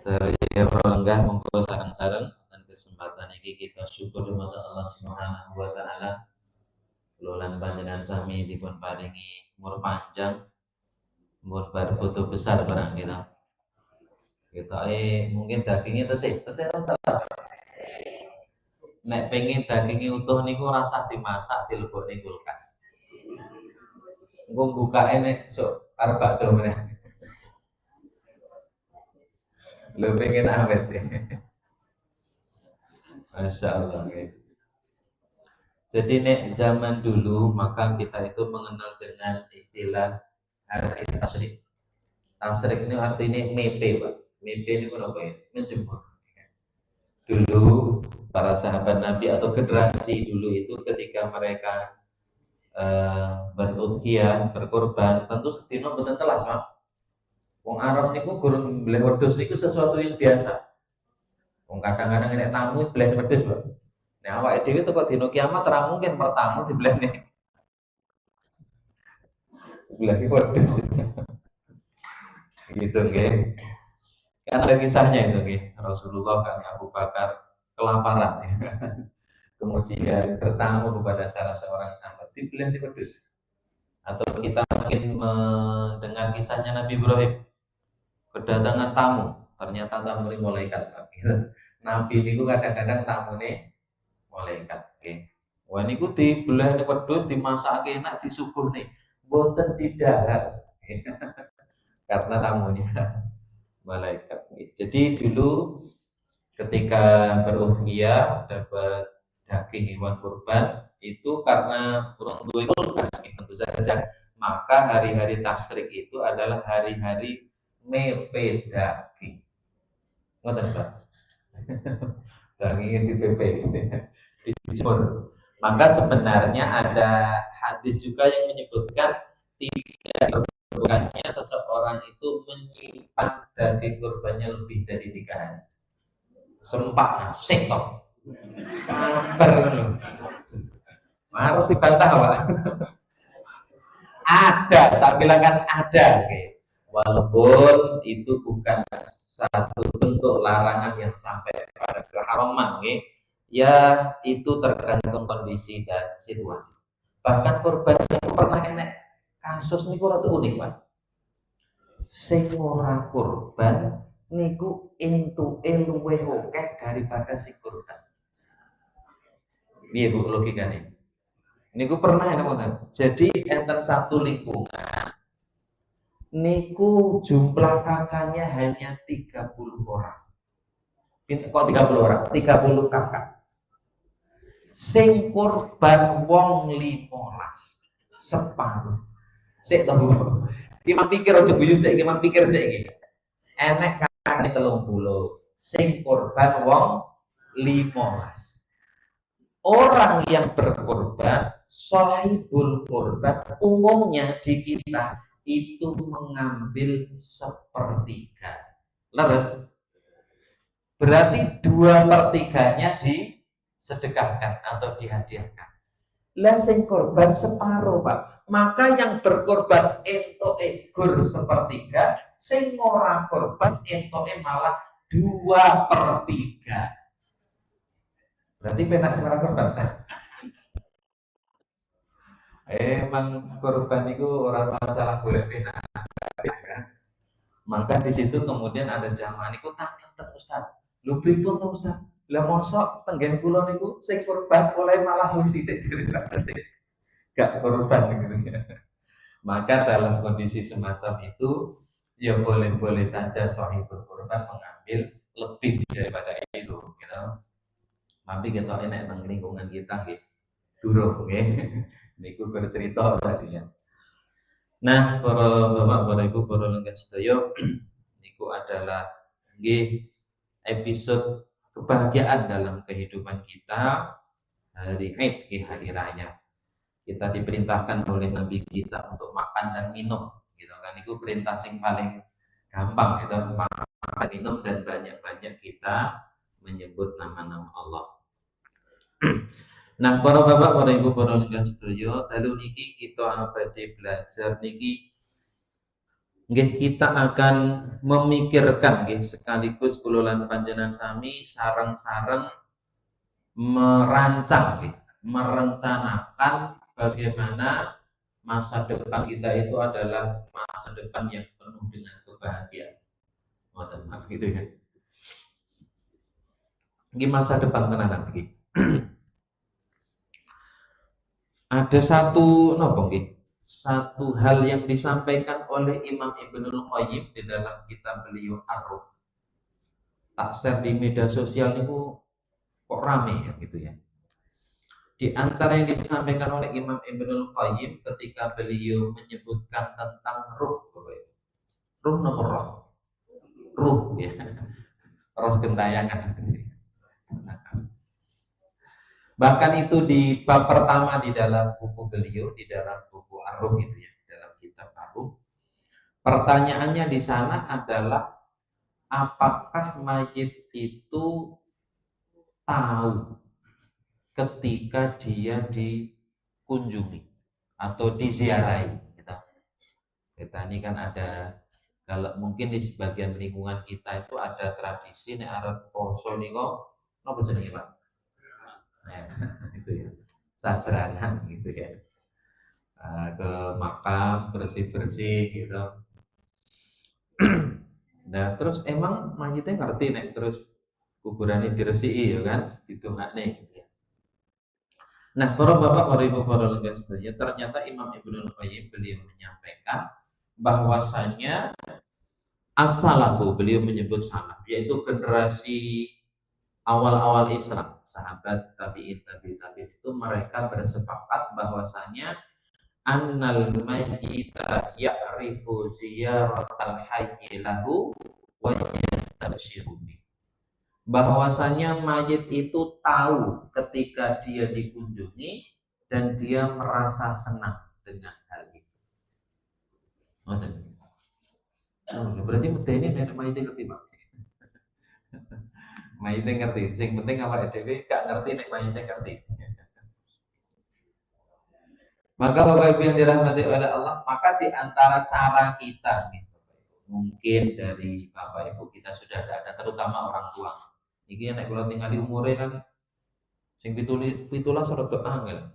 Sedaya lenggah monggo sareng-sareng dan kesempatan ini kita syukur kepada Allah Subhanahu wa taala. Kula lan panjenengan sami dipun paringi umur panjang, umur berputu besar barang kita. Kita mungkin dagingnya tesih telas. Nek pengen dagingnya utuh niku rasa dimasak dilebokne kulkas. Engko bukake nek sok arep bakdo meneh. Lho pengen awet ya. Masya Allah ya. Jadi nek zaman dulu maka kita itu mengenal dengan istilah hari tasrik. Tasrik ini artinya mepe, Pak. Mepe ini apa ya? Menjemur. Dulu para sahabat Nabi atau generasi dulu itu ketika mereka berudhiyah, berkorban, tentu sedina mboten telas, Pak. Wong Arab niku gurung mbleh wedhus niku sesuatu yang biasa. Wong kadang-kadang nek tamu mbleh wedhus, Pak. Nah, awake dhewe teko dina kiamat ra mungkin pertamu diblehne. Bleh wedhus. Gitu nggih. Kan ada kisahnya itu nggih. Rasulullah kan Abu Bakar kelaparan. Kemudian bertamu kepada salah seorang sahabat diblehne wedhus. Atau kita mungkin mendengar kisahnya Nabi Ibrahim kedatangan tamu, ternyata tamu ini malaikat. Nabi niku kadang-kadang tamune malaikat. Okay. Wah niku dibelah nih wedhus dimasake enak disuguhne. Mboten didahar. Karena tamunya malaikat. Jadi dulu ketika berudhiyah dapat daging hewan kurban itu karena kurang duwe kulkas tentu saja. Maka hari-hari tasrik itu adalah hari-hari mepe daging. Ngoten, Pak. Dagingnya di PP dijemur. Maka sebenarnya ada hadis juga yang menyebutkan tidak bukannya seseorang itu menyimpan daging kurbannya lebih dari 3 hari. Sempak sektor. Sabar loh. Harus dibantah, Pak. Ada, tak bilang kan ada. Okay. Walaupun itu bukan satu bentuk larangan yang sampai pada keharaman, okay. Ya itu tergantung kondisi dan situasi. Bahkan korban yang pernah enek kasus niku rada unik, Pak. Sing ora korban niku entuke luwih akeh daripada si korban. Piye Bu logikane? Niku pernah enek ngoten. Jadi enten satu lingkungan niku jumlah kakaknya hanya 30 orang. Kok 30 orang? 30 kakak. Sing korban wong 15 separuh. Sik to Bu. Iki mang pikir aja guyu sik, iki mang pikir sik iki. Enek kakane 30. Sing korban wong 15. Orang yang berkorban, sahibul korban umumnya di kita itu mengambil 1/3. Leres? Berarti 2/3-nya disedekahkan atau dihadiahkan. Lah sing korban separuh, Pak. Maka yang berkorban entoke gur 1/3, sing ora korban entoke malah 2/3. Berarti penak sing ora korban. Emang korban itu orang masalah boleh penak. Maka di situ kemudian ada jamaah niku tanten Ustaz. Lho pripun to Ustaz? Lah mosok tenggen kula niku sing korban oleh malah luwih sithik gak korban gitu ya. Maka dalam kondisi semacam itu ya boleh-boleh saja sahibul korban mengambil lebih daripada itu gitu. Tapi kita enak nang lingkungan kita nggih. Durung nggih. Niku bercerita tadinya. Nah, para bapak, para ibu, para lenggah sedaya, niku adalah nggih episode kebahagiaan dalam kehidupan kita hari Id, hari raya. Kita diperintahkan oleh Nabi kita untuk makan dan minum, gitu kan? Itu perintah sing paling gampang, gitu, makan minum dan banyak-banyak kita menyebut nama-nama Allah. Nah, para bapak, para ibu, para lenggah sedaya, dalu niki kita abadi belajar niki nggih kita akan memikirkan nggih sekaligus kula lan panjenengan sami sareng-sareng merancang nggih, merencanakan bagaimana masa depan kita itu adalah masa depan yang penuh dengan kebahagiaan. Ngoten gitu ya. Ini masa depan tenanan iki. Ada satu nopo nggih? Satu hal yang disampaikan oleh Imam Ibnul Qayyim di dalam kitab beliau Ar-Ruh. Tak share di media sosial niku kok rame ya gitu ya. Di antara yang disampaikan oleh Imam Ibnul Qayyim ketika beliau menyebutkan tentang ruh, ruh nomor roh, ruh ya, roh gentayangan. Bahkan itu di bab pertama di dalam buku beliau, di dalam buku Ar-Ruh itu ya, dalam kitab Ar-Ruh. Pertanyaannya di sana adalah apakah mayit itu tahu ketika dia dikunjungi atau diziarahi? Kita ini kan ada, kalau mungkin di sebagian lingkungan kita itu ada tradisi nek arep poso niku napa jenenge Pak? Nah, itu ya, sadranan gitu ya. Ke makam bersih-bersih gitu. Nah, terus emang mayitnya ngerti nek terus kuburannya diresiki ya kan, ditungakne gitu ya. Nah, para bapak, para ibu, para lembaga sedaya, ternyata Imam Ibnul Qayyim beliau menyampaikan bahwasanya as-salafu, beliau menyebut salaf, yaitu generasi awal-awal Islam, sahabat tabi'in itu mereka bersepakat bahwasanya annal mayyita ya'rifu ziyaratal hayyi lahu wa yastabshiru bi. Bahwasanya mayit itu tahu ketika dia dikunjungi dan dia merasa senang dengan hal itu. Berarti medeni nek mayit ngerti, Pak. Mayitnya ngerti, sing penting awake dhewe gak ngerti nek mayitnya ngerti. Maka Bapak Ibu yang dirahmati oleh Allah, maka di antara cara kita gitu, mungkin dari Bapak Ibu kita sudah ada, terutama orang tua. Iki nek kula tinggali umure kan sing pitulas rada angel.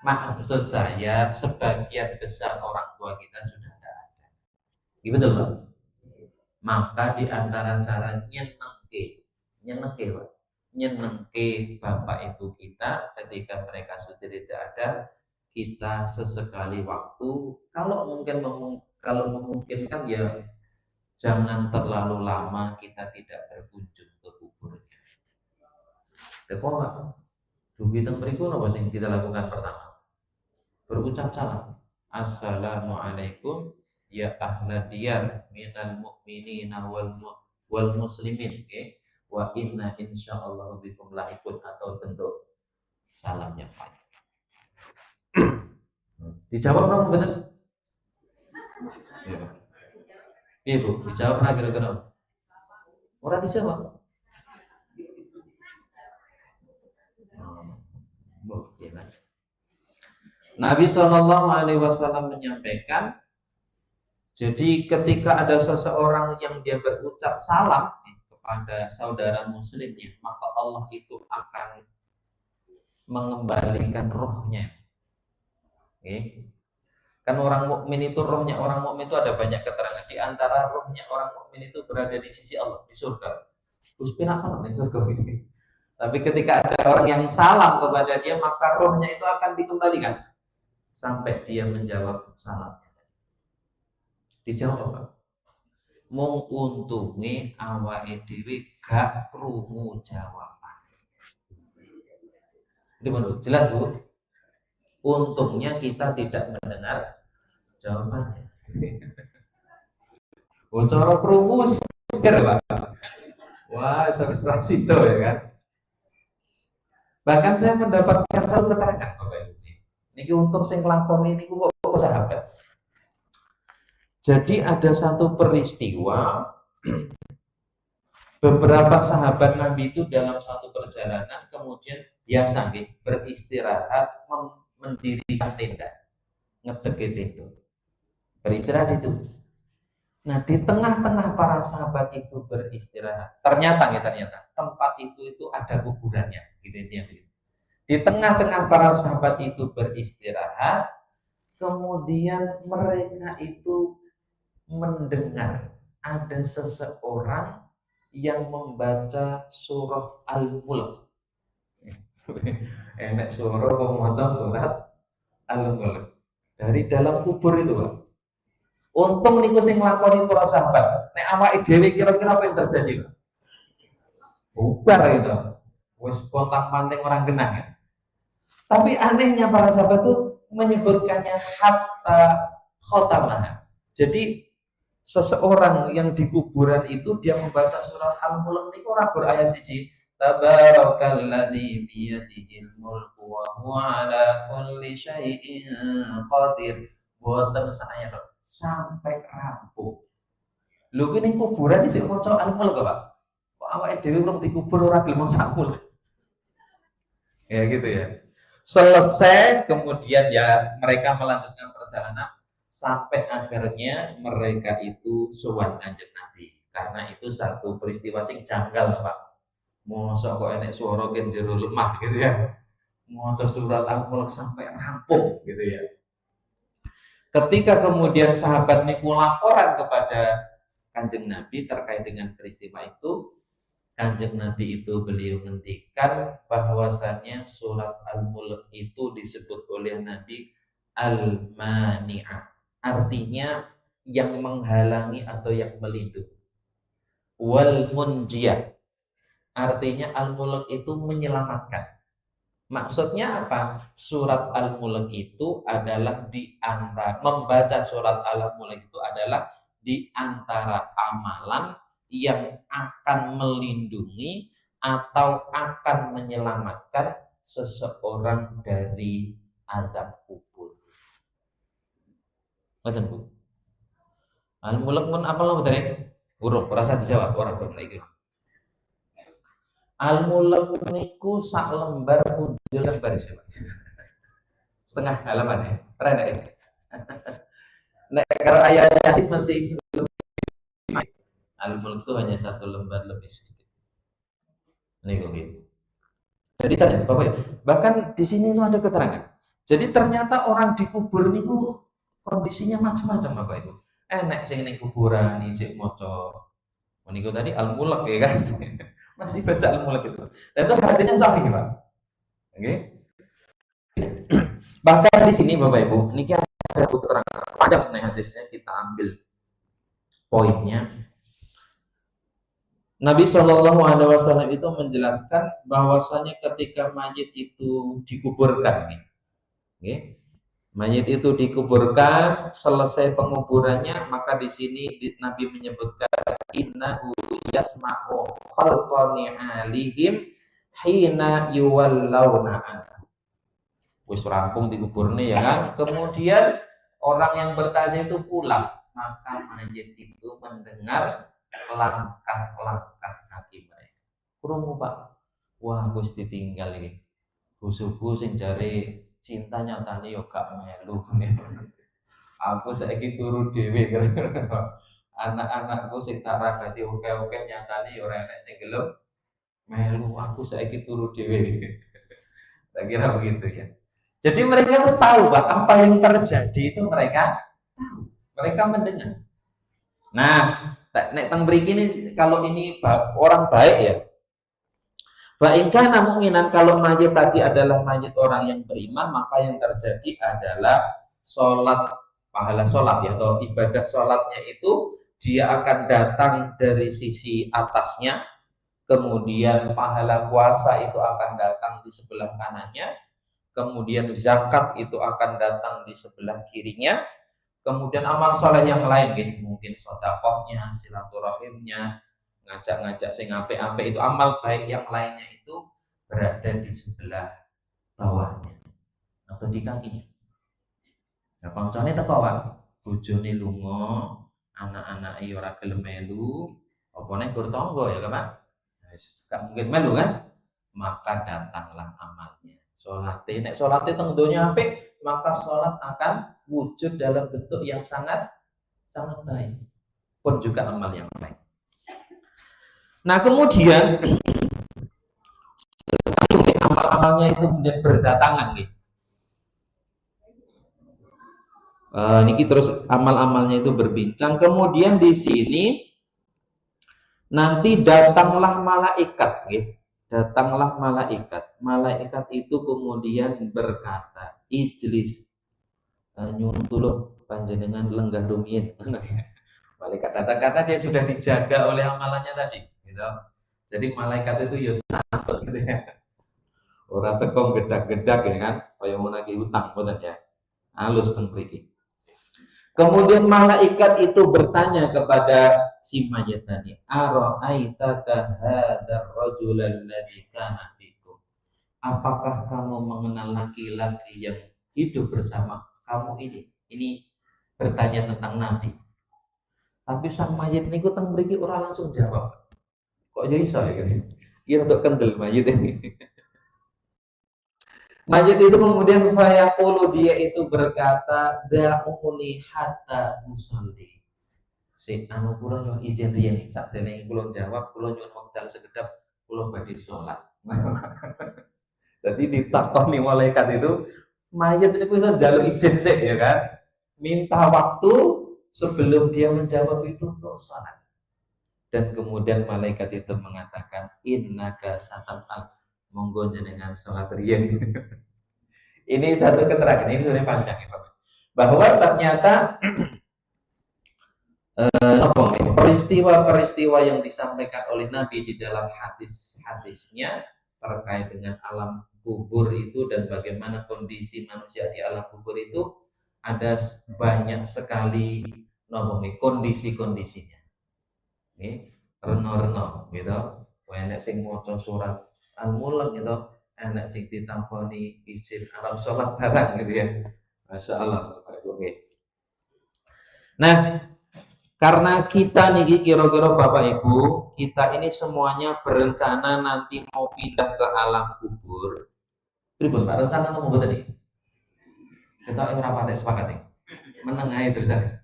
Maksud saya sebagian besar orang tua kita sudah ada. Iya betul, Pak. Maka di antara cara nyenengke Pak, nyenengke bapak ibu kita ketika mereka sudah tidak ada, kita sesekali waktu kalau memungkinkan ya jangan terlalu lama kita tidak berkunjung ke kuburnya. Teko Pak, dugi teng mriku napa sing kita lakukan pertama? Berucap salam. Assalamualaikum ya ahla diyar minal mu'minina wal muslimin, okay? Wa inna insyaallah bikum lahikun, atau bentuk salamnya Pak. Dijawab dong bener? Iya Bu, dijawab nah kira-kira. Ora dijawab. Nabi Shallallahu Alaihi Wasallam menyampaikan, jadi ketika ada seseorang yang dia berucap salam kepada saudara muslimnya, maka Allah itu akan mengembalikan rohnya. Okay. Kan orang mukmin itu, rohnya orang mukmin itu ada banyak keterangan. Di antara rohnya orang mukmin itu berada di sisi Allah, di surga. Terus kenapa di surga ini? Tapi ketika ada orang yang salam kepada dia, maka rohnya itu akan dikembalikan sampai dia menjawab salam. Dijawab apa? Mung untunge awake dhewe gak krungu jawaban. Ini benar, jelas Bu? Untungnya kita tidak mendengar jawabannya. Cara krungu seger Pak. Wah, seperti itu ya kan. Bahkan saya mendapatkan satu keterangan Bapak Ibu. Niki untuk sing nglakoni niku kok sahabat. Jadi ada satu peristiwa, beberapa sahabat Nabi itu dalam satu perjalanan kemudian biasa beristirahat, mendirikan tenda, ngedeki tenda. beristirahat itu. Nah, di tengah-tengah para sahabat itu beristirahat, ternyata tempat itu ada kuburannya, gitu intinya. Di tengah-tengah para sahabat itu beristirahat, kemudian mereka itu mendengar ada seseorang yang membaca surah Al-Mulk. Enak suara membaca surat Al-Mulk dari dalam kubur itu, Pak. Untung niku sing nglakoni para sahabat. Nek awake dhewe kira-kira apa yang terjadi, Pak? Bubar itu. Wis pontang-panting orang genah ya. Tapi anehnya para sahabat itu menyebutkannya hatta khotamah. Jadi seseorang yang di kuburan itu dia membaca surat Al-Mulk niku ora berayat siji. Tabarakalladzi biyadihil mulku wa huwa ala kulli syai'in qadir. Boten saya kok sampai rampung. Lho kene kuburan isih maca Al-Mulk kok, Pak. Kok awake dhewe urung dikubur ora gelem maca Al-Mulk. Ya gitu ya. Selesai, kemudian ya mereka melanjutkan perjalanan sampai akhirnya mereka itu sowan kanjeng Nabi. Karena itu satu peristiwa sing janggal, Pak. Mosok kok enek suara ken jero lemah gitu ya. Maca surat Al-Mulk sampai rampung gitu ya. Ketika kemudian sahabat niku laporan kepada kanjeng Nabi terkait dengan peristiwa itu, kanjeng Nabi itu beliau ngendikan bahwasannya surat Al-Mulk itu disebut oleh Nabi Al-Mani'ah. Artinya yang menghalangi atau yang melindungi. Wal Munjiyah. Artinya Al-Mulk itu menyelamatkan. Maksudnya apa? Surat Al-Mulk itu adalah di antara, membaca surat Al-Mulk itu adalah di antara amalan yang akan melindungi atau akan menyelamatkan seseorang dari azab kubur. Ngoten Bu. Al-Mulk mun apa lho betul? Urung, ora usah dijawab, ora urung lagi. Al-Mulk niku sak lembar kudel lembar siapa? Setengah halaman ya. Keren ya. Nek kalau ayat Yasin masih Al-Mulk itu hanya satu lembar lebih sedikit. Ini gitu. Jadi ternyata Bapak ya, bahkan di sini itu ada keterangan. Jadi ternyata orang dikubur niku kondisinya macam-macam Bapak Ibu. Enek sing ning kuburan ijik maca meniku tadi Al-Mulk ya kan. Masih baca Al-Mulk itu. Dan itu hadisnya sahih, Pak. Oke. Bahkan di sini Bapak Ibu, niki ada keterangan panjang sebenarnya hadisnya, kita ambil poinnya. Nabi Shallallahu Alaihi Wasallam itu menjelaskan bahwasanya ketika mayit itu dikuburkan, okay? Mayit itu dikuburkan, selesai penguburannya, maka di sini Nabi menyebutkan innahu yasma'u khalqani alihim hina yuwallawna. Wis rampung dikuburnya ya kan. Kemudian orang yang bertanya itu pulang, maka mayit itu mendengar langkah-langkah kaki mereka. Krungu Pak, wah Gus ditinggal iki. Busuku sing jare cinta nyatane yo gak melu. Aku saiki turu dhewe. Anak-anakku sing tak ragati oke-oke nyatane yo ora enek sing gelem melu. Aku saiki turu dhewe. Saya kira begitu ya. Jadi mereka tuh tahu Pak, apa yang terjadi itu mereka tahu. Mereka mendengar. Nah, nek teng mriki ini kalau ini orang baik ya. Baikkan namunan kalau mayit tadi adalah mayit orang yang beriman, maka yang terjadi adalah sholat, pahala sholat ya, atau ibadah sholatnya itu dia akan datang dari sisi atasnya, kemudian pahala puasa itu akan datang di sebelah kanannya, kemudian zakat itu akan datang di sebelah kirinya, kemudian amal soleh yang lain gitu, mungkin sedekahnya, silaturahimnya, ngajak-ngajak sing apik-apik itu amal baik yang lainnya itu berada di sebelah bawahnya atau di kakinya. Nah, koncone teko Pak, bojone lunga, anak-anake ora gelem melu, opone gur tangga ya kan? Wis gak mungkin melu kan? Maka datanglah amalnya. Salate nek salate teng donya apik, maka salat akan wujud dalam bentuk yang sangat sangat baik. Pun juga amal yang baik. Nah, kemudian amal-amalnya itu kemudian berdatangan gitu. Niki terus amal-amalnya itu berbincang. Kemudian di sini nanti datanglah malaikat, gitu. Datanglah malaikat. Malaikat itu kemudian berkata, Ijlis, nyuwun tulung panjenengan lenggah rumiyin. Malaikat datang karena dia sudah dijaga oleh amalannya tadi, gitu. Jadi malaikat itu ya sangat gitu ya. Orang tekong gedak-gedak ya kan, kaya mau nagih utang boten ya. Halus teng mriki. Kemudian malaikat itu bertanya kepada si mayit tadi, "Ara'aitaka hadzal rajul alladzi kana fikum?" Apakah kamu mengenal laki-laki yang hidup bersama kamu ini? Ini bertanya tentang Nabi. Tapi sang mayit niku teng mriki ora langsung jawab. Kok ya iso ya gini? Iya untuk kendel mayit ini. Mayit itu kemudian fayaqulu, dia itu berkata, da'uni hatta musalli. Si anu kula nyuwun izin riyen sakdene kula jawab, kula nyuwun wekdal sekedap kula badhe salat. Jadi ditakoni malaikat itu, mayit itu bisa njaluk izin sik ya kan. Minta waktu sebelum dia menjawab itu untuk salat. Dan kemudian malaikat itu mengatakan, innaka satam'al, monggo jenengan salat riyen. Ini satu keterangan, ini sebenarnya panjang ya Pak. Bahwa ternyata peristiwa-peristiwa yang disampaikan oleh Nabi di dalam hadis-hadisnya terkait dengan alam kubur itu dan bagaimana kondisi manusia di alam kubur itu ada banyak sekali kondisi-kondisinya. Ini reno-reno gitu. Enak sing maca surat Al-Mulk gitu. Anak sing ditakoni izin Arab sholat barang gitu ya. Masya Allah. Nah, karena kita nih kira-kira Bapak Ibu, kita ini semuanya berencana nanti mau pindah ke alam kubur. Pripun Pak, rencana mau tadi? Kita ora patek sepakat nih. Menengahi terusan.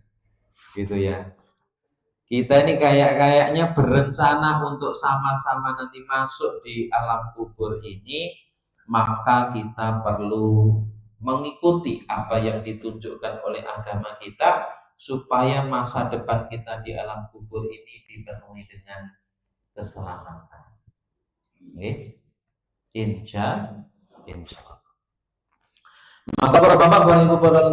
Gitu ya. Kita ini kayaknya berencana untuk sama-sama nanti masuk di alam kubur ini, maka kita perlu mengikuti apa yang ditunjukkan oleh agama kita supaya masa depan kita di alam kubur ini dipenuhi dengan keselamatan. Okay? Insya Allah. Maka para bapak ibu para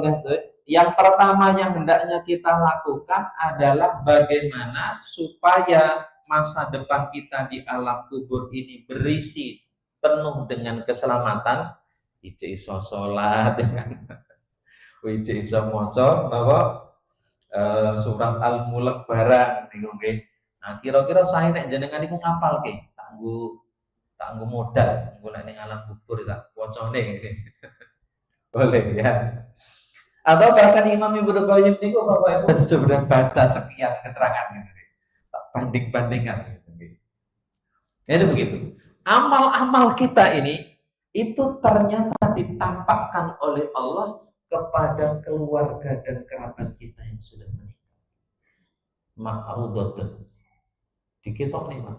yang pertama yang hendaknya kita lakukan adalah bagaimana supaya masa depan kita di alam kubur ini berisi penuh dengan keselamatan. Ije iso sholat, ije iso maca napa surat Al-Mulk barang niku nggih. Nah, kira-kira saya nek jenengan niku ngapal nggih, tanggo modal, engko nek ning alam kubur tak wacane. Boleh ya. Atau bahkan Imam Ibnu Qayyim niku Bapak Ibu sudah baca sekian keterangan gitu. Banding-bandingan gitu. Jadi begitu. Amal-amal kita ini itu ternyata ditampakkan oleh Allah kepada keluarga dan kerabat kita yang sudah menikah. Ma'rudatun. Diketok nih Pak.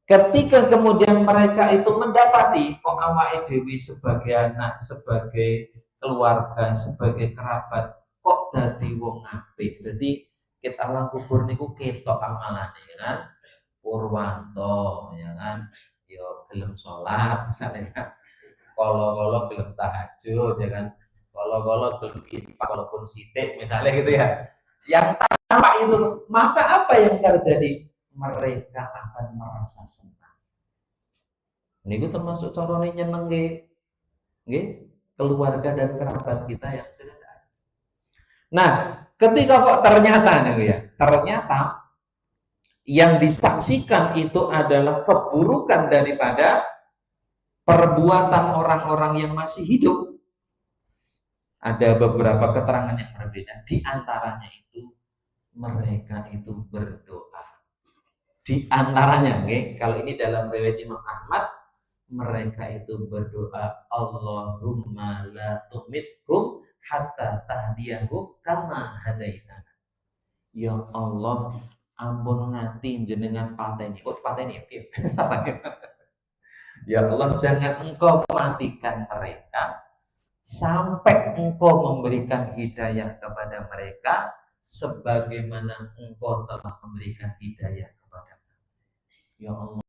Ketika kemudian mereka itu mendapati kok awake dhewe sebagai anak, sebagai keluarga, sebagai kerabat kok dadi wong apik. Jadi kita alam kubur niku ketok amalane kan. Purwanto ya kan. Yo gelem salat misalnya kan. Kolo-kolo gelem tahajud ya kan. Kolo-kolo gelem infak walaupun sithik misalnya gitu ya. Yang tampak itu, maka apa yang terjadi? Mereka akan merasa senang. Ini termasuk carane nyeneng nggih keluarga dan kerabat kita yang sudah ada. Nah, ketika kok ternyata nih ya, ternyata yang disaksikan itu adalah keburukan daripada perbuatan orang-orang yang masih hidup. Ada beberapa keterangan yang berbeda. Di antaranya itu mereka itu berdoa. Di antaranya, okay? Kalau ini dalam riwayat Imam Ahmad, mereka itu berdoa, Allahumma la tumithum hatta tahdiyahum kama hadaitana. Ya Allah, ampun ngati jenengan pateni. Kok pateni ya? Ya Allah, jangan engkau matikan mereka sampai engkau memberikan hidayah kepada mereka sebagaimana engkau telah memberikan hidayah kepada mereka. Ya Allah,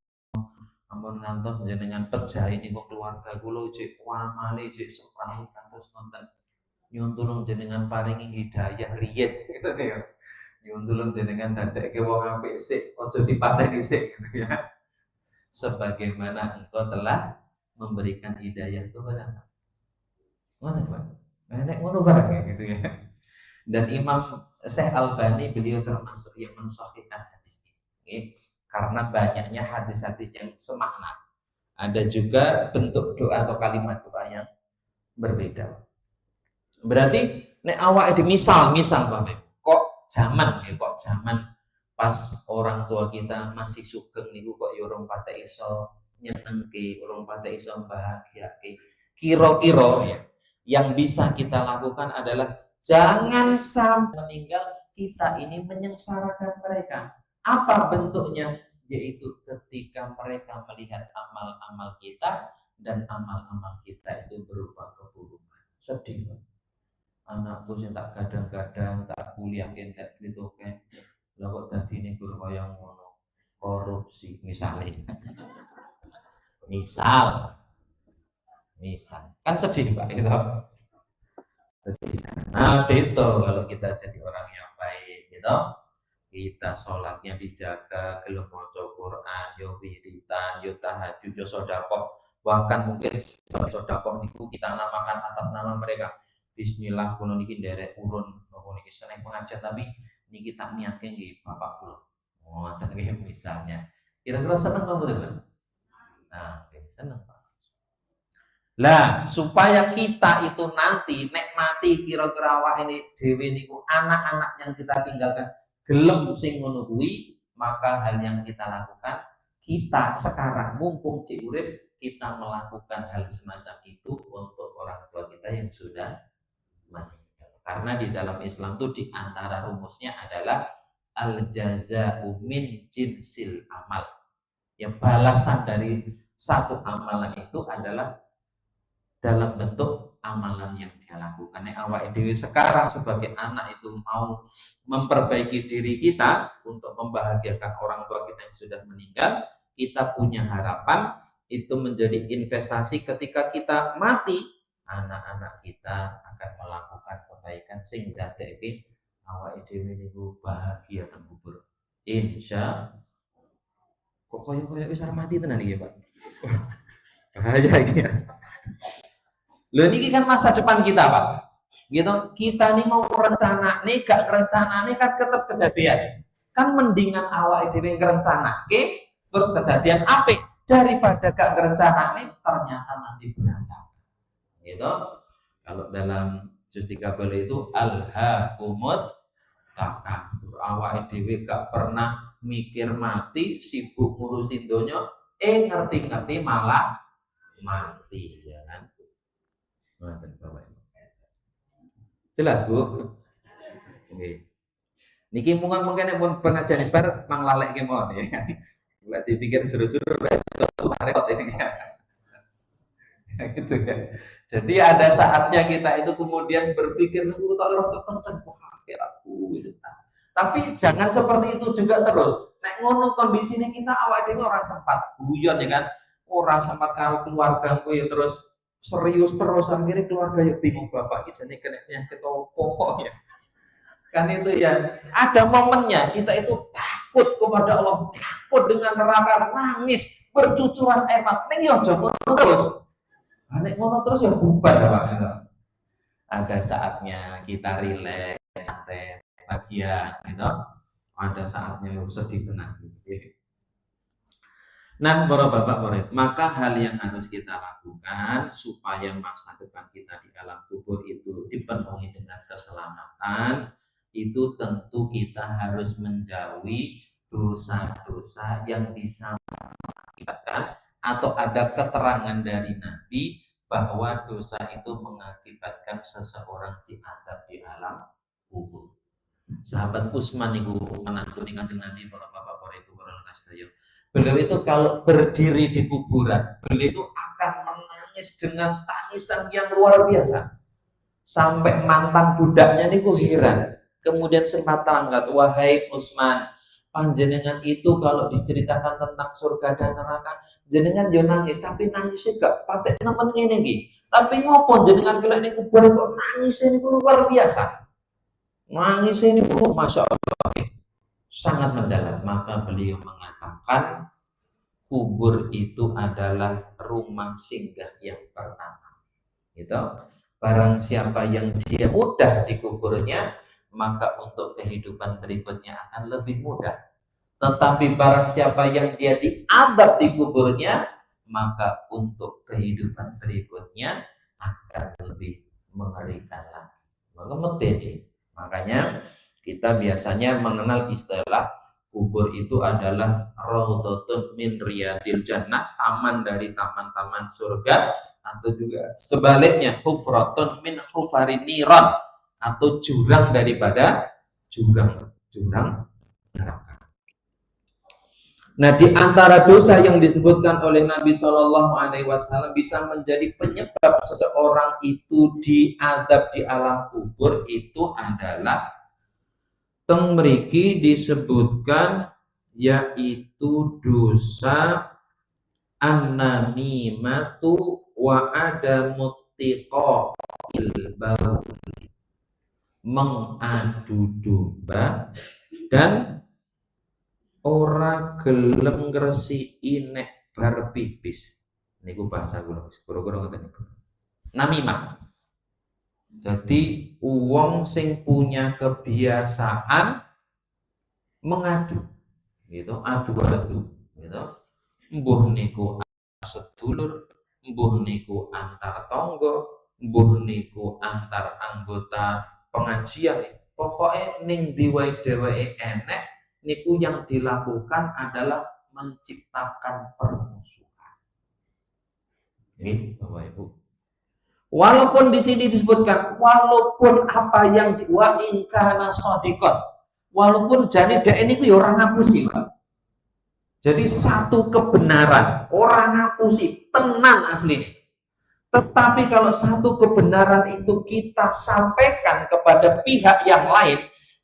ampun ngantos jenengan pecah ini kok keluarga kula cek wamale cek seprahu kantos nonton. Nyuwun tulung jenengan paringi hidayah riyen gitu ya. Nyuwun tulung jenengan dadekke wong apik sik, aja dipateni sik gitu ya. Sebagaimana engkau telah memberikan hidayah kepada kami. Ngono Pak. Nek ngono barang gitu ya. Dan Imam Syekh Albani beliau termasuk yang mensahihkan hadis ini. Karena banyaknya hadis-hadis yang semakna. Ada juga bentuk doa atau kalimat doa yang berbeda. Berarti nek awak di misal Bapak, kok zaman pas orang tua kita masih sugeng niku kok ya urung patek iso nyenengke, urung patek iso bahagiake. Kira-kira ya, yang bisa kita lakukan adalah jangan sampai meninggal kita ini menyengsarakan mereka. Apa bentuknya? Yaitu ketika mereka melihat amal-amal kita dan amal-amal kita itu berupa keburukan. Sedih. Anakku sing tak kadang-kadang tak kuliah entek ditoke. Lah kok dadine guru kaya ngono. Korupsi misalnya. Misal. Kan sedih Pak itu. Sedih. Nah, itu kalau kita jadi orang yang baik gitu. Kita sholatnya dijaga, gelem maca Quran, yo wiritan, yo tahajud, yo sedekah. Bahkan mungkin sedekah niku kita namakan atas nama mereka. Bismillah kulo niki nderek urun, kulo niki seneng pengajian tapi niki tak niatke nggih bapak kulo. Ngoten nggih misalnya. Kira-kira seneng apa mboten? Nah, seneng Pak. Lah, supaya kita itu nanti nek mati kira-kira awak ini dhewe niku anak-anak yang kita tinggalkan gelem sing ngono kuwi, maka hal yang kita lakukan, kita sekarang mumpung cik urip, kita melakukan hal semacam itu untuk orang tua kita yang sudah meninggal. Karena di dalam Islam itu di antara rumusnya adalah al jazaa'u min jinsil amal. Ya, balasan dari satu amalan itu adalah dalam bentuk amalan yang dia lakukan. Awak dewi sekarang sebagai anak itu mau memperbaiki diri kita untuk membahagiakan orang tua kita yang sudah meninggal, kita punya harapan itu menjadi investasi ketika kita mati, anak-anak kita akan melakukan kebaikan sehingga dadekake awak dewi niku bahagia teng kubur. Insya kok koyo wis mati tenan iki, Pak. Bahaya iki ya. Loh ini kan masa depan kita Pak, gitu. Kita nih mau rencana nih, gak rencana nih kan tetap kejadian. Kan mendingan awak dhewe rencana terus kejadian apik daripada gak rencana nih ternyata nanti berantakan. Gitu. Kalau dalam juz 30 itu alhaakumut takasur. Awak dhewe gak pernah mikir mati, sibuk ngurusin donya, ngerti-ngerti malah mati ya kan. Jelas Bu. Oke. Niki mungkin pun pengajian bar mang lalek kemon ya. Lek dipikir seru-seru repot ini ya. Gitu kan. Jadi ada saatnya kita itu kemudian berpikir aku tak roh tok kenceng akhiratku gitu. Tapi jangan seperti itu juga terus. Nek ngono kondisine kita awak dhewe ora sempat guyon ya kan. Ora sempat karo keluargaku ya terus serius terus akhirnya keluarga ya bingung bapak ini kena penyakit apa ya kan itu ya ada momennya kita itu takut kepada Allah, takut dengan neraka, nangis bercucuran air mata ning yo aja terus nek ngono terus ya bubar Pak. Ada saatnya kita rileks santai bahagia gitu, ada saatnya sedih tenang gitu. Nah, para bapak, maka hal yang harus kita lakukan supaya masa depan kita di alam kubur itu dipenuhi dengan keselamatan, itu tentu kita harus menjauhi dosa-dosa yang bisa mengakibatkan atau ada keterangan dari Nabi bahwa dosa itu mengakibatkan seseorang diadab di alam kubur. Sahabat Utsman itu menantu Kanjeng Nabi para bapak para ibu para sedaya. Beliau itu kalau berdiri di kuburan, beliau itu akan menangis dengan tangisan yang luar biasa. Sampai mantan budaknya niku heran. Kemudian sempat terangkat, wahai Utsman, panjenengan itu kalau diceritakan tentang surga dan neraka, jenengan yo nangis, tapi nangisnya gak patek nemen ngene iki. Tapi ngopo jenengan kira ini kuburan kok nangisnya niku luar biasa. Nangis ini masya Allah sangat mendalam. Maka beliau mengatakan kubur itu adalah rumah singgah yang pertama. Gitu. Barang siapa yang dia mudah di kuburnya, maka untuk kehidupan berikutnya akan lebih mudah. Tetapi barang siapa yang dia diadab di kuburnya, maka untuk kehidupan berikutnya akan lebih mengerikan lagi. Maka medeni. Makanya kita biasanya mengenal istilah kubur itu adalah raudhatun min riyadil jannah, taman dari taman-taman surga, atau juga sebaliknya hufratun min hufarin niran, atau jurang daripada jurang neraka. Nah, di antara dosa yang disebutkan oleh Nabi Shallallahu Alaihi Wasallam bisa menjadi penyebab seseorang itu diadab di alam kubur itu adalah teng mriki disebutkan yaitu dosa an-namimatu wa adamut tiqa'il baul, mengadu domba dan ora gelem ngresiki nek bar pipis. Niku bahasa kula, kira-kira ngoten niku. Namimah. Jadi uang sing punya kebiasaan mengadu, gitu, adu-adu, gitu. Mbuh niku sedulur, mbuh niku antar tonggo, mbuh niku antar anggota pengajian. Pokoknya ning diwae dheweke enek niku yang dilakukan adalah menciptakan permusuhan. Ini Bapak Ibu. Walaupun di sini disebutkan walaupun apa yang wa in kana shadiqan, walaupun jane dek niku ya ora ngapusi, Pak. Jadi satu kebenaran orang ngapusi tenan aslinya. Tetapi kalau satu kebenaran itu kita sampaikan kepada pihak yang lain,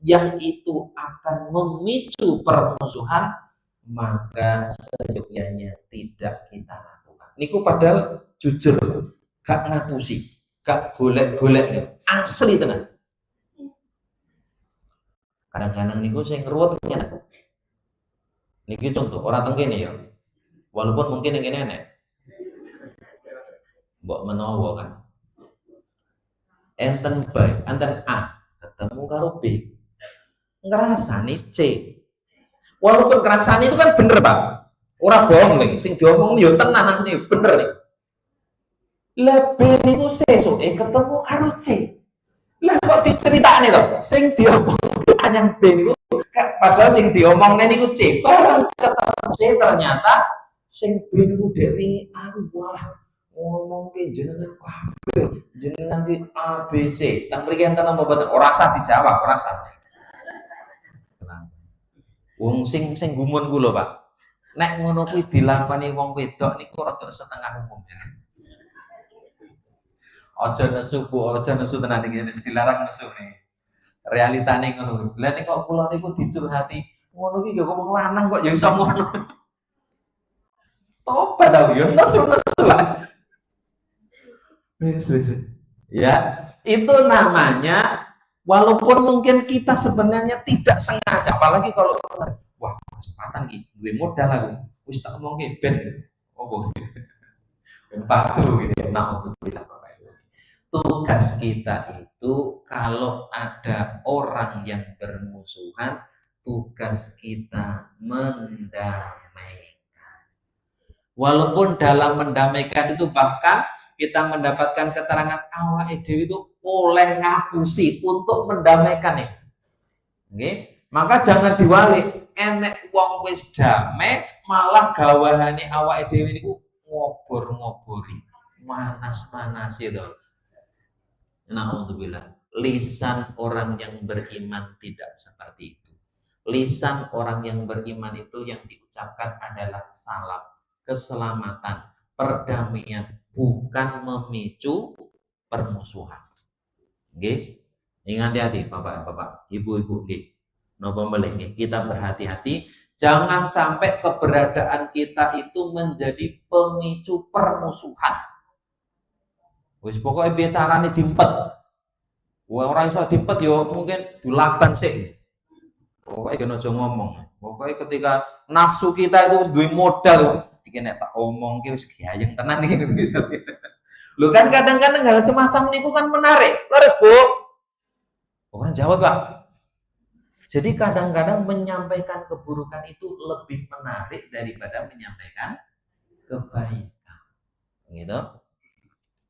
yang itu akan memicu permusuhan, maka seyogyanya tidak kita lakukan. Niku padahal jujur, gak ngapusi, gak golek-golek, asli tenan. Kadang-kadang niku sing ngruwet nyata. Niki contoh orang teng kene ya. Walaupun mungkin yang kene enek. Mbok menawa kan. Enten baik, enten A ketemu karo B. Ngerasani C. Walaupun ngerasani itu kan bener, Pak. Ora bohong nih, sing diomong yo tenan asline bener nih. Lah B niku sesuke ketemu karo C. Lah kok diceritakne to? Sing diomong anyang B niku padahal sing diomongne niku C. Barang ketemu C ternyata sing B niku dewi walah ngomong ke jenengan kabeh, jenengan ki A B C. Tang mriki enten apa boten? Ora usah dijawab, ora usah. Wong sing gumun ku lho, Pak. Nek ngono kuwi dilakoni wong wedok niku rada setengah umum ya. Aja nesu Bu, aja nesu tenan iki wis dilarang nesu nih. Realitane ngono. Lah nek kok kula niku dicurhati, ngono iki ya wong lanang kok ya iso ngono. Tobat ta yo nesu lah. Wis. Ya, itu namanya walaupun mungkin kita sebenarnya tidak sengaja, apalagi kalau wah kesempatan iki duwe modal aku wis tak omongke ben opo ben patuh gitu. Nah, tugas kita itu kalau ada orang yang bermusuhan, tugas kita mendamaikan. Walaupun dalam mendamaikan itu bahkan kita mendapatkan keterangan awake dhewe itu oleh ngapusi untuk mendamaikan itu. Oke? Maka jangan diwalik, enek wong wis damai malah gawahane awake dhewe niku ngobor-ngobori, manas-manasi itu. Na'udzubillah. Lisan orang yang beriman tidak seperti itu. Lisan orang yang beriman itu yang diucapkan adalah salam, keselamatan, perdamaian, bukan memicu permusuhan. Nggih. Ingat hati Bapak-bapak, Ibu-ibu nggih. Napa melih nggih, kita berhati-hati jangan sampai keberadaan kita itu menjadi pemicu permusuhan. Wis pokoke piye carane dimpet. Wah ora iso dimpet yo mungkin dulaban sik. Pokoke kena aja ngomong. Pokoke ketika nafsu kita itu wis duwe modal, iki nek tak omongke wis gayeng tenan iki. Lho kan kadang-kadang hal semacam niku kan menarik. Leres, Bu. Orang jawab, Pak. Jadi kadang-kadang menyampaikan keburukan itu lebih menarik daripada menyampaikan kebaikan. Gitu.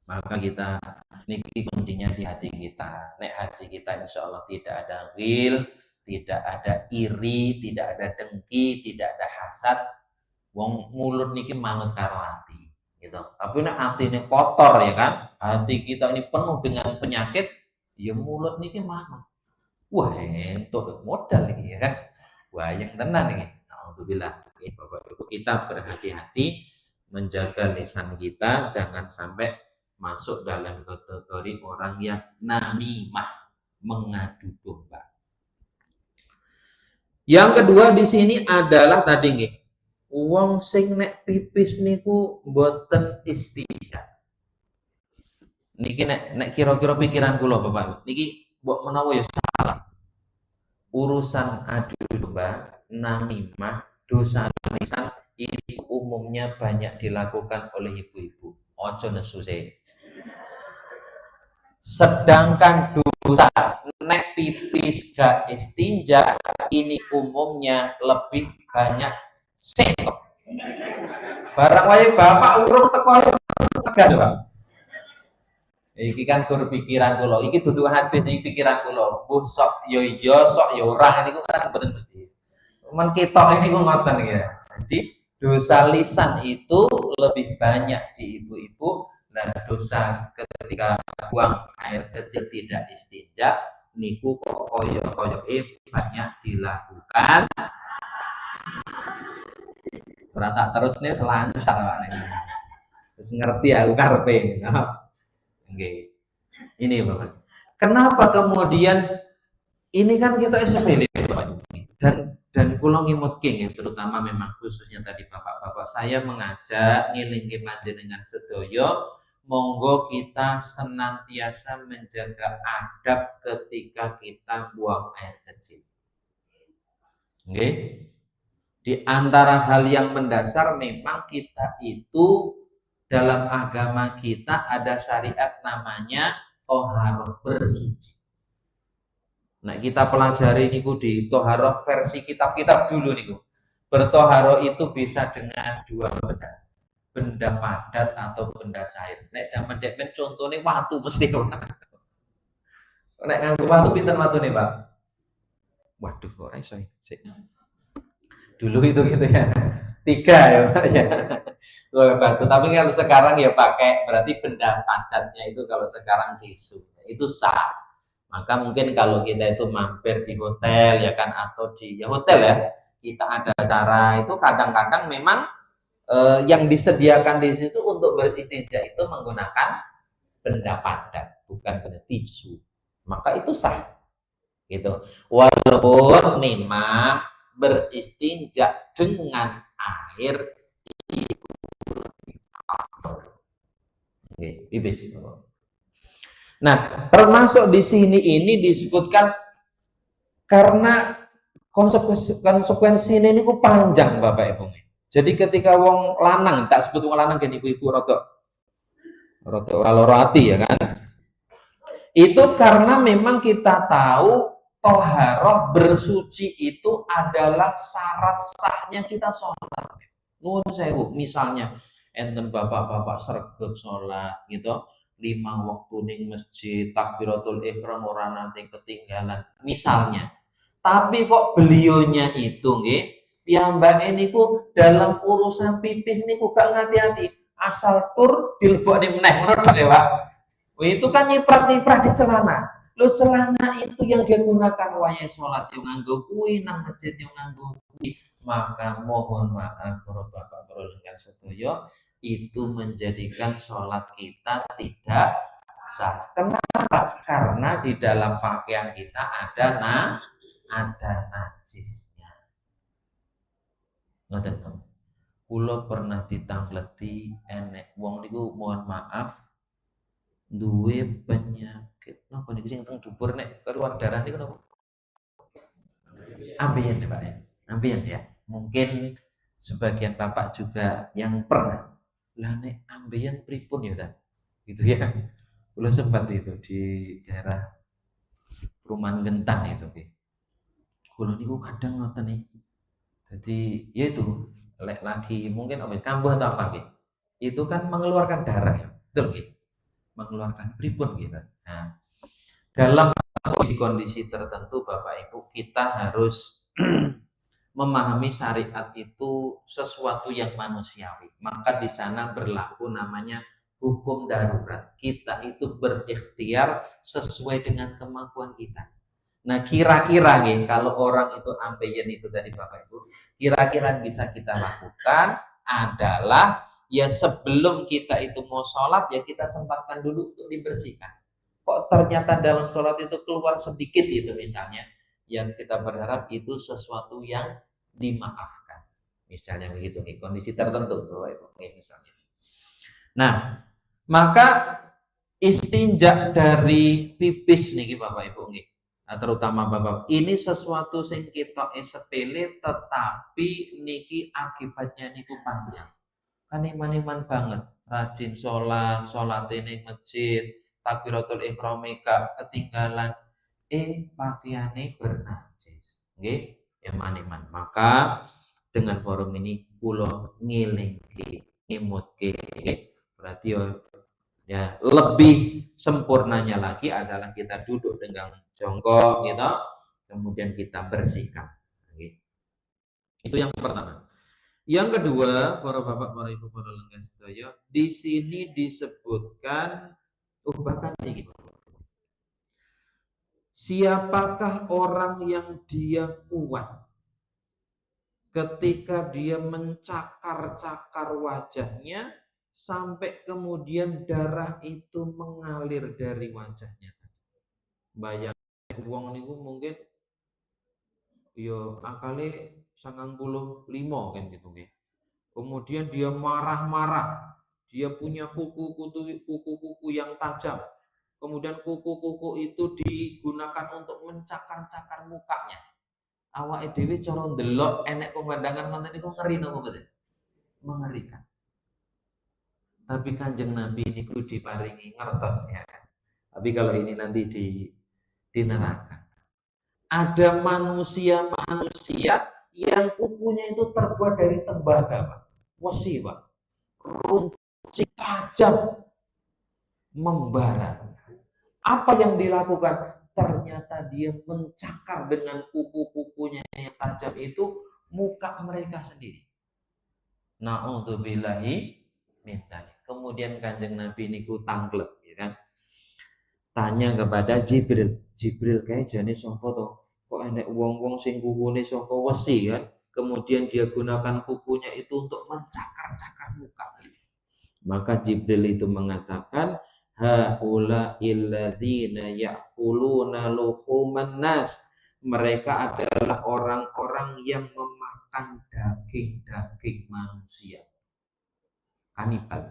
Maka kita niki kuncinya di hati kita. Nek hati kita insya Allah tidak ada ghil, tidak ada iri, tidak ada dengki, tidak ada hasad. Wong mulut niki manut karo hati, gitu. Tapi nek atine kotor ya kan, hati kita ini penuh dengan penyakit, ya mulut niki manut. Wah, entuk modal iki ya kan. Wah, yang tenan iki. Alhamdulillah. Oke, Bapak Ibu, kita berhati-hati menjaga lisan kita jangan sampai masuk dalam kategori orang yang namimah, mengadu domba. Yang kedua di sini adalah tadi nggih, wong sing nek pipis niku mboten istinja. Niki nek kira-kira pikiran kula Bapak, niki mbok menawa ya salah. Urusan adu domba, namimah, dosa lisan itu umumnya banyak dilakukan oleh ibu-ibu. Ojo nesu sih. Sedangkan dosa nek pipis gak istinja ini umumnya lebih banyak setok. Barang wae bapak urung teko tegas, Pak. Iki kan kur pikiran kula. Iki dudu hadis iki pikiran kula. Mbuh sok ya iya, sok ya ora niku kan mboten mesti. Men ketok niku ngoten ya. Jadi dosa lisan itu lebih banyak di ibu-ibu. Dan dosa ketika buang air kecil tidak istinja niku kok koyo banyak dilakukan. Berata terus nih selancar Pak nih. Terus ngerti aku karepe. Oke. Ini Bapak. Kenapa kemudian ini kan kita sepele Bapak. Dan kula ngimutke ya, terutama memang khususnya tadi Bapak-bapak saya mengajak ngilingke panjenengan sedaya monggo kita senantiasa menjaga adab ketika kita buang air kecil. Oke? Di antara hal yang mendasar memang kita itu dalam agama kita ada syariat namanya toharoh bersuci. Nah kita pelajari niku di toharoh versi kitab-kitab dulu niku. Bertoharoh itu bisa dengan dua benda padat atau benda cair. Nek zaman depen contohnya watu mesti Pak. Nek nganggo watu pinten watune Pak? Waduh kok iso sik. Dulu itu gitu ya. 3 ya Pak ya. Batu. Tapi kalau sekarang ya pakai berarti benda padatnya itu kalau sekarang tisu. Itu sah. Maka mungkin kalau kita itu mampir di hotel ya kan atau di ya hotel ya, kita ada acara itu kadang-kadang memang yang disediakan di situ untuk beristinja itu menggunakan benda padat, bukan benda tisu. Maka itu sah. Gitu. Walaupun memang beristinja dengan air itu bibis. Nah, termasuk di sini ini disebutkan karena konsekuensi ini ku panjang Bapak Ibu. Jadi ketika wong lanang, tak sebut wong lanang kan ibu-ibu rada ora loro ati ya kan. Itu karena memang kita tahu toharoh bersuci itu adalah syarat sahnya kita sholat. Nuwun sewu, misalnya enten bapak-bapak sregep sholat gitu, 5 waktu ning masjid, takbiratul ihram ora nanti ketinggalan misalnya. Tapi kok belionya itu nggih, piyambake niku dalam urusan pipis niku gak ngati-hati. asal tur dilebokne meneh ngono tok ya, Pak. Itu kan nyiprat-nyiprat di celana. Lo celana itu yang dia gunakan waya sholat yang nganggo kuwi nang masjid yang nganggo kuwi. Maka mohon maaf para bapak para lengan sedaya, itu menjadikan sholat kita tidak sah. Kenapa? Karena di dalam pakaian kita ada najisnya. Ngoten to. Kula pernah ditangleti enek wong niku mohon maaf duwe penyakit napa niku sing teng dubur nek keluar darah niku napa? Ambeien ya Pak ya. Ambeien ya. Mungkin sebagian Bapak juga yang pernah. Lah nek ambeien pripun ya ta? Gitu ya. Kula sempat itu di daerah Perumahan Gentan itu nggih. Kula niku kadang ngoten nih. Jadi ya itu lek lagi mungkin apa kambuh atau apa nggih. Itu kan mengeluarkan darah ya. Betul nggih? Mengeluarkan pripun gitu. Nah, dalam kondisi tertentu Bapak Ibu kita harus memahami syariat itu sesuatu yang manusiawi. Maka di sana berlaku namanya hukum darurat. Kita itu berikhtiar sesuai dengan kemampuan kita. Nah, kira-kira nih kalau orang itu ambeien itu tadi Bapak Ibu, kira-kira yang bisa kita lakukan adalah ya sebelum kita itu mau sholat ya kita sempatkan dulu untuk dibersihkan. Kok ternyata dalam sholat itu keluar sedikit itu misalnya, yang kita berharap itu sesuatu yang dimaafkan. Misalnya begitu nih, kondisi tertentu Bapak Ibu misalnya. Nah, maka istinja dari pipis nih Bapak Ibu nih. Nah, terutama Bapak, ini sesuatu sing kita sepele tetapi niki akibatnya niku panjang. Kan iman-iman banget, rajin sholat ini masjid, takbiratul ihram ketinggalan, pakaiane bernajis. Nggih, iman-iman. Maka dengan forum ini kula ngelingke, ngimutke, berarti ya lebih sempurnanya lagi adalah kita duduk dengan jongkok gitu, kemudian kita bersihkan. Itu yang pertama. Yang kedua, para bapak, para ibu, para lengan sedaya, di sini disebutkan bahkan gitu. Siapakah orang yang dia kuat ketika dia mencakar-cakar wajahnya sampai kemudian darah itu mengalir dari wajahnya. Bayang wong niku mungkin yo akale 95 kan gitu nggih. Kemudian dia marah-marah. Dia punya kuku-kuku yang tajam. Kemudian kuku-kuku itu digunakan untuk mencakar-cakar mukanya. Awake dhewe cara ndelok enek pemandangan ngoten niku ngeri napa mboten? Mengerikan. Tapi Kanjeng Nabi niku diparingi ngertos ya. Tapi kalau ini nanti di neraka. Ada manusia-manusia yang kukunya itu terbuat dari tembaga, Pak. Wesi, Pak. Runcing tajam membara. Apa yang dilakukan? Ternyata dia mencakar dengan kuku-kukunya yang tajam itu muka mereka sendiri. Na'udzubillahi min dzalik. Kemudian Kanjeng Nabi niku tanglet, ya kan? Tanya kepada Jibril. Jibril kayak jane sapa to? Kok enek wong-wong sing kukune saka wesi kan? Kemudian dia gunakan kukunya itu untuk mencakar-cakar muka. Maka Jibril itu mengatakan, haula illadzina ya'kuluna luhuman nas. Mereka adalah orang-orang yang memakan daging-daging manusia. Kanibal,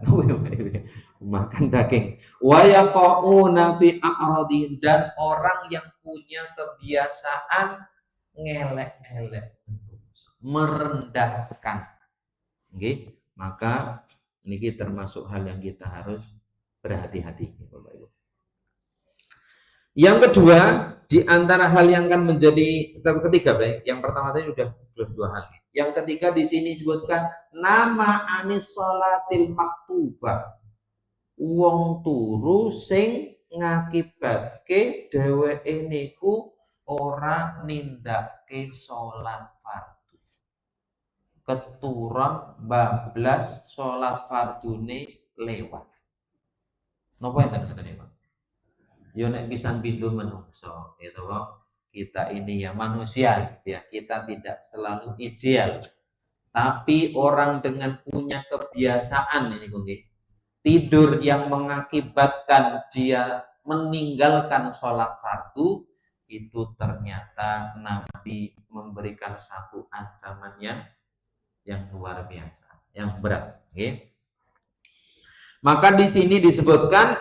makan daging. Wa yaqauna fi a'radihim, dan orang yang punya kebiasaan ngelek-elek, merendahkan. Nggih, maka ini termasuk hal yang kita harus berhati-hati, Bapak Ibu. Yang kedua, di antara hal yang akan menjadi ketiga, yang pertama tadi sudah dua hal. Yang ketiga di sini disebutkan nama anis sholatil maktubah. Wong turu sing ngakibatke dheweke niku ora nindakake salat fardu. keturun bablas salat fardune lewat. Napa enten ngoten Pak? Yo nek pisan pindho menungso gitu kok. Kita ini ya manusia gitu ya. Kita tidak selalu ideal. Tapi orang dengan punya kebiasaan ini nggih. Tidur yang mengakibatkan dia meninggalkan sholat fardu itu ternyata Nabi memberikan satu ancaman yang luar biasa, yang berat. Okay? Maka di sini disebutkan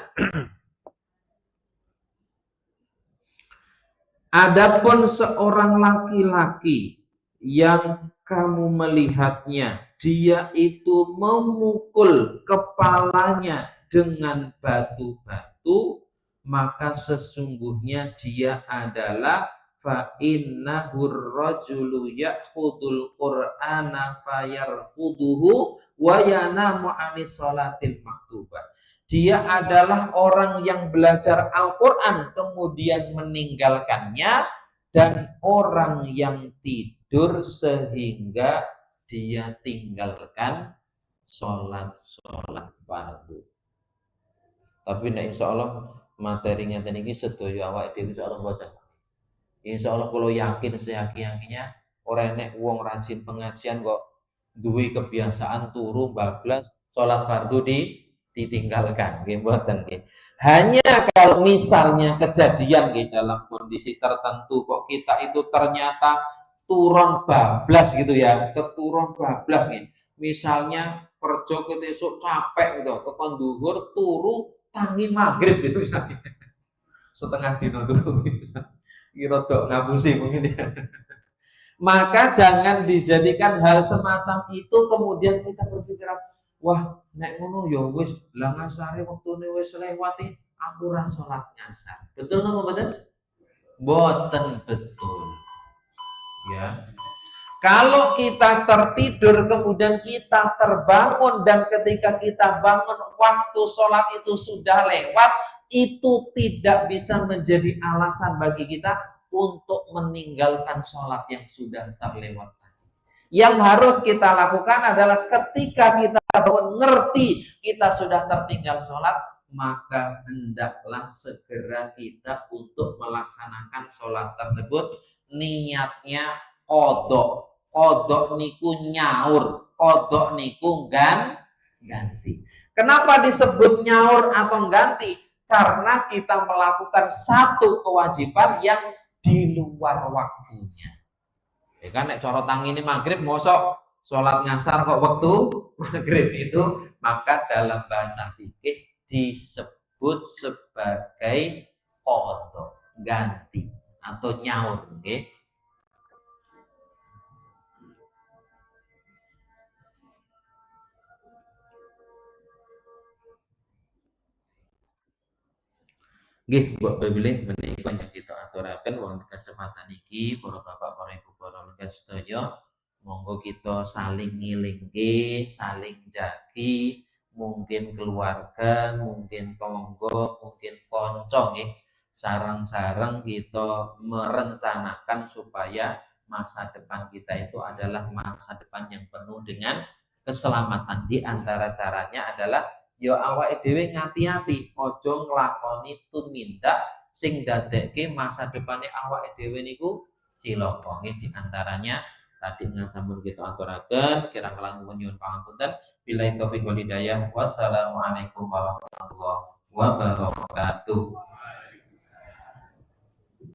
adapun seorang laki-laki yang kamu melihatnya, dia itu memukul kepalanya dengan batu-batu, maka sesungguhnya dia adalah fa innahur rajulu ya'khudul qur'ana fayarfuduhu wa yanamu 'anis sholatil maktubah. Dia adalah orang yang belajar Al-Qur'an kemudian meninggalkannya, dan orang yang tidur sehingga dia tinggalkan sholat fardu. Tapi nek insyaallah materi ngeten iki sedaya awake dhewe insyaallah mboten. Insyaallah kula yakin seyakin-yakinnya ora enek wong rajin pengajian kok duwe kebiasaan turu bablas sholat fardu ditinggalkan, nggih mboten nggih. Hanya kalau misalnya kejadian nggih dalam kondisi tertentu kok kita itu ternyata turun bablas gitu ya, keturun bablas nggih. Misalnya kerja esuk capek gitu, tekan dhuwur turu tangi maghrib gitu misalnya. Setengah dino turu gitu. Kira dok ngapusi mungkin ya. Maka jangan dijadikan hal semacam itu kemudian kita berpikir, wah nek ngono ya wis lah ngasare wektune wis lewat aku ora salat ngasar. Betul napa mboten? Mboten betul. Ya. Kalau kita tertidur kemudian kita terbangun dan ketika kita bangun waktu sholat itu sudah lewat, itu tidak bisa menjadi alasan bagi kita untuk meninggalkan sholat yang sudah terlewat. Yang harus kita lakukan adalah ketika kita bangun ngerti kita sudah tertinggal sholat, maka hendaklah segera kita untuk melaksanakan sholat tersebut. Niatnya kodok niku nyaur, kodok niku ganti. Kenapa disebut nyaur atau ganti? Karena kita melakukan satu kewajiban yang di luar waktunya. Ya kan nek cara tangine maghrib mosok sholat ngasar kok waktu maghrib itu, maka dalam bahasa fikih disebut sebagai qadha, ganti atau nyaur, nggih. Nggih, mbok pilih menika yang kita aturaken wonten kesempatan iki para bapak, para ibu, para rekan sedaya, monggo kita saling ngilingke, saling jagi, mungkin keluarga, mungkin tangga, mungkin kanca nggih. Sareng-sareng kita merencanakan supaya masa depan kita itu adalah masa depan yang penuh dengan keselamatan. Di antara caranya adalah ya awake dhewe ngati-ati, aja nglakoni tumindak sing dadekke masa depane awake dhewe niku cilaka. Nggih, di antaranya tadi dengan sampun kita aturaken, kirang langkung nyuwun pangapunten. Billahi taufik wal hidayah. Wassalamualaikum warahmatullahi wabarakatuh.